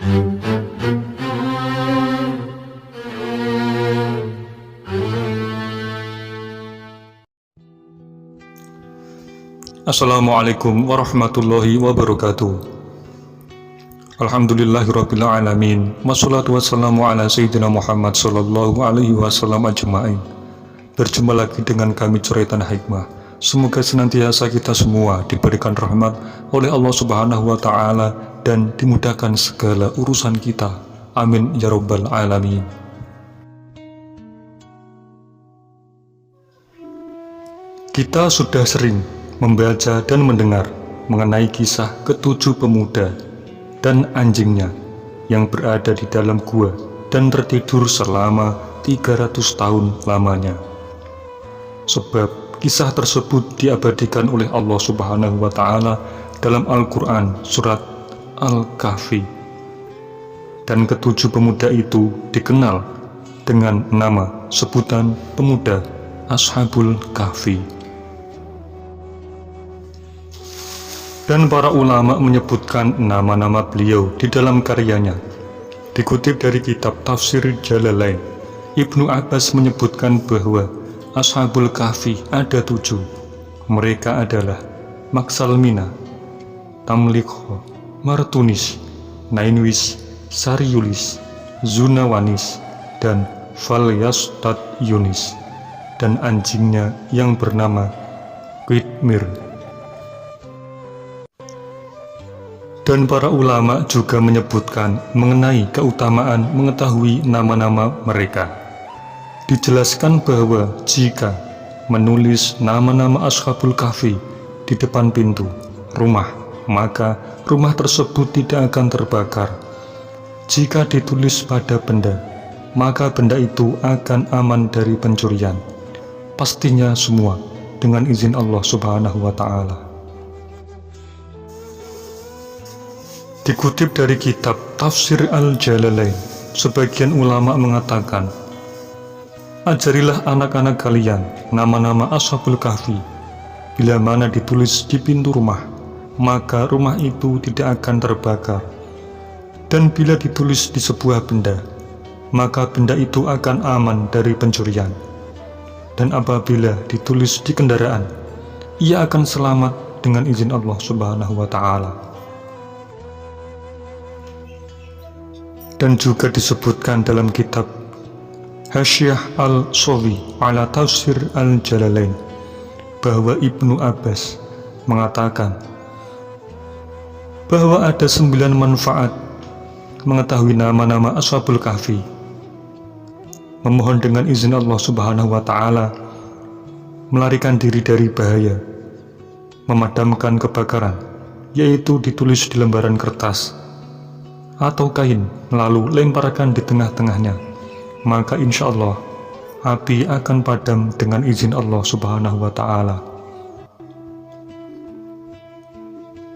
Assalamualaikum warahmatullahi wabarakatuh. Alhamdulillahirabbil alamin. Wassalatu wassalamu ala sayyidina Muhammad sallallahu alaihi wasallam ajma'in. Berjumpa lagi dengan kami Coretan Hikmah. Semoga senantiasa kita semua diberikan rahmat oleh Allah Subhanahu wa taala dan dimudahkan segala urusan kita. Amin ya rabbal alamin. Kita sudah sering membaca dan mendengar mengenai kisah ketujuh pemuda dan anjingnya yang berada di dalam gua dan tertidur selama 300 tahun lamanya. Sebab kisah tersebut diabadikan oleh Allah Subhanahu wa taala dalam Al-Qur'an surat Al-Kahfi. Dan ketujuh pemuda itu dikenal dengan nama sebutan pemuda Ashabul Kahfi. Dan para ulama menyebutkan nama-nama beliau di dalam karyanya. Dikutip dari kitab Tafsir Jalalain, Ibnu Abbas menyebutkan bahwa Ashabul Kahfi ada 7. Mereka adalah Maksalmina, Tamlikho, Martunis, Nainwis, Sariulis, Zunawanis, dan Falyastad Yunis, dan anjingnya yang bernama Qitmir. Dan para ulama juga menyebutkan mengenai keutamaan mengetahui nama-nama mereka. Dijelaskan bahwa jika menulis nama-nama Ashabul Kahfi di depan pintu rumah, maka rumah tersebut tidak akan terbakar. Jika ditulis pada benda, maka benda itu akan aman dari pencurian. Pastinya semua dengan izin Allah Subhanahu wa taala. Dikutip dari kitab Tafsir Al-Jalalain, sebagian ulama mengatakan, ajarilah anak-anak kalian nama-nama Ashabul Kahfi. Bila mana ditulis di pintu rumah, maka rumah itu tidak akan terbakar. Dan bila ditulis di sebuah benda, maka benda itu akan aman dari pencurian. Dan apabila ditulis di kendaraan, ia akan selamat dengan izin Allah Subhanahu wa taala. Dan juga disebutkan dalam kitab Hasyiah Al-Sawi ala Tafsir Al-Jalalain bahwa Ibnu Abbas mengatakan bahwa ada 9 manfaat mengetahui nama-nama Ashabul Kahfi. Memohon dengan izin Allah Subhanahu wa taala, melarikan diri dari bahaya, memadamkan kebakaran, yaitu ditulis di lembaran kertas atau kain, lalu lemparkan di tengah-tengahnya, maka insya Allah api akan padam dengan izin Allah Subhanahu wa taala.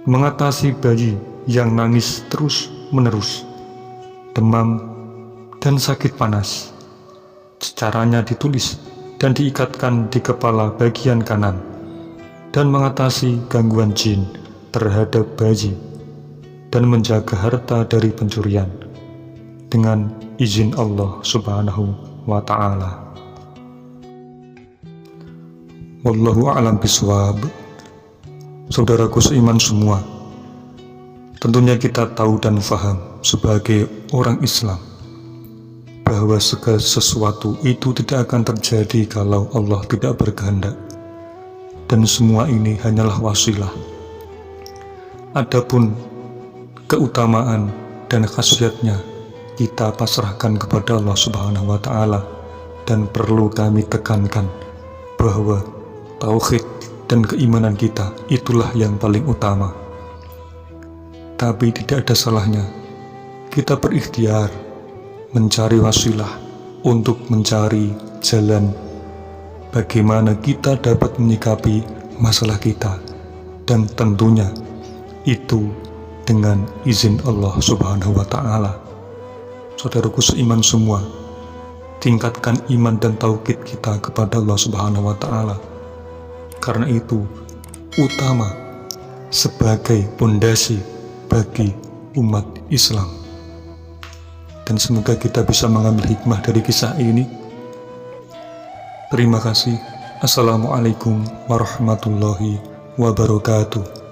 Mengatasi bayi yang nangis terus menerus, demam dan sakit panas, caranya ditulis dan diikatkan di kepala bagian kanan. Dan mengatasi gangguan jin terhadap bayi dan menjaga harta dari pencurian dengan izin Allah Subhanahu wa ta'ala. Wallahu a'lam bishawab. Saudaraku seiman semua, tentunya kita tahu dan faham sebagai orang Islam bahwa segala sesuatu itu tidak akan terjadi kalau Allah tidak berkehendak, dan semua ini hanyalah wasilah. Adapun keutamaan dan khasiatnya kita pasrahkan kepada Allah Subhanahu wa taala, dan perlu kami tekankan bahwa tauhid dan keimanan kita itulah yang paling utama. Tapi tidak ada salahnya kita berikhtiar mencari wasilah untuk mencari jalan bagaimana kita dapat menyikapi masalah kita, dan tentunya itu dengan izin Allah Subhanahu wa ta'ala. Saudaraku seiman semua, tingkatkan iman dan tauhid kita kepada Allah Subhanahu wa ta'ala, karena itu utama sebagai pondasi bagi umat Islam. dan semoga kita bisa mengambil hikmah dari kisah ini. Terima kasih. Assalamualaikum warahmatullahi wabarakatuh.